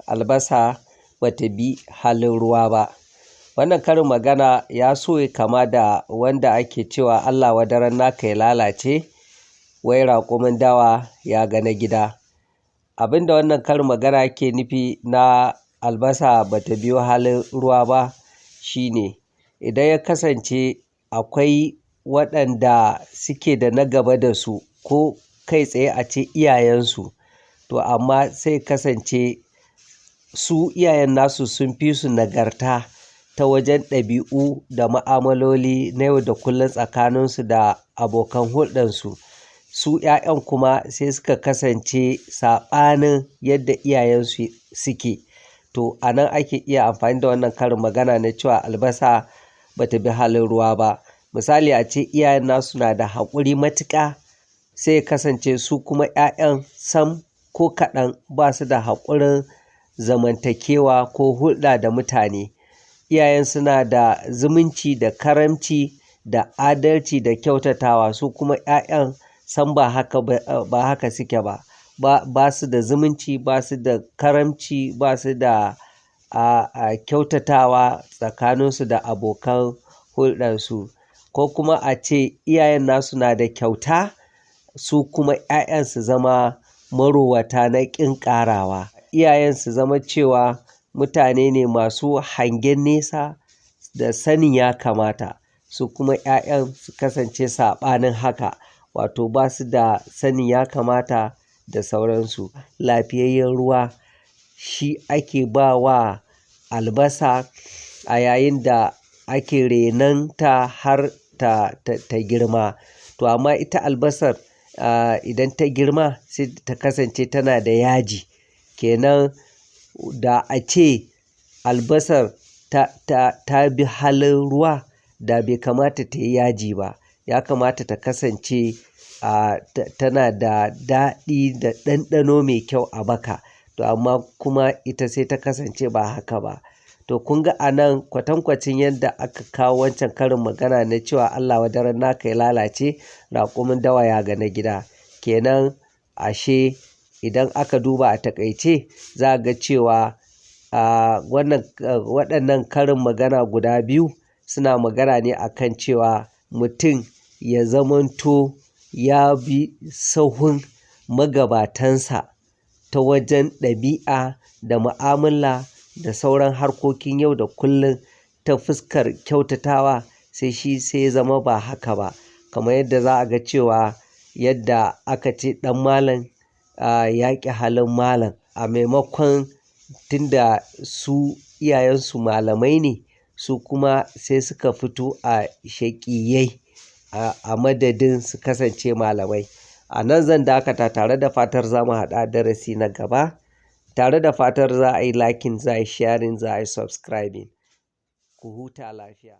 albasa bata bi halin ruwa ba. Wannan karin magana ya so ya kama da wanda ake cewa Allah wadaran naka ya lalace, wai raƙumin dawa ya ga na gida. Abinda wannan karin magana yake nufi na albasa bata biyo halin ruwa ba shine, idan ya kasance akwai waɗanda suke da na gaba da su ko kai tsaye a ce iyayensu, to amma sai kasance su iyayen nasu sun fi su nagarta ta wajen ɗabi'u da mu'amaloli na yau da kullum tsakaninsu da abokan hulɗansu. Su 'ya'yan kuma sai suka kasance saɓanin yadda iyayensu suke. To a nan ake iya amfani da wannan karin magana na cewa albasa bata bi halin ruwa ba. Misali a ce iyayen nasu na da haƙuri matuƙa, sai ya kasance su kuma 'ya'yan sam ko kaɗan ba su da haƙurin zamantakewa ko hulɗa da mutane. Iyayen suna da zumunci da karamci da adalci da kyautatawa, su kuma 'ya'yan sam ba haka suke ba. Ba su da zumunci, ba su da karamci, ba su da kyautatawa tsakaninsu da abokan hulɗarsu. Ko kuma a ce iyayen nasu na da kyauta, su kuma 'ya'yan su zama marowata na ƙin ƙarawa. Iyayen su zama cewa mutane ne masu hangen nesa da sanin ya kamata, su kuma 'ya'yan su kasance saɓanin haka, wato ba su da sanin ya kamata da sauransu. Lafiyayyen ruwa shi ake ba wa albasa a yayin da ake renonta har ta girma. To amma ita albasar idan ta girma sai ta kasance tana da yaji. Kenan da a ce albasar ta bi halin ruwa, da bai kamata ta yi yaji ba. Ya kamata ta kasance tana da daɗi da ɗanɗano mai kyau a baka. To amma kuma ita sai ta kasance ba haka ba. To kun ga a nan kwatankwacin yadda aka kawo wancan karin magana na cewa Allah wadaran naka ya lalace, raƙumin dawa ya ga na gida. Kenan ashe idan aka duba a taƙaice, za a ga cewa waɗannan karin magana guda biyu suna magana ne akan cewa mutum ya zamanto ya bi sahun magabatansa ta wajen ɗabi'a da mu'amala da sauran harkokin yau da kullum ta fuskar kyautatawa, sai ya zama ba haka ba. Kamar yadda za a ga cewa yadda aka ce ɗan malam ya ƙi halin malam, a maimakon tunda su iyayensu malamai ne, su kuma sai suka fito a shaƙiyyai a madadin su kasance malamai. A nan zan dakata, tare da fatar za mu haɗu a darasi na gaba, tare da fatar za a yi liking, za a yi sharing, za a yi subscribing. Ku huta lafiya.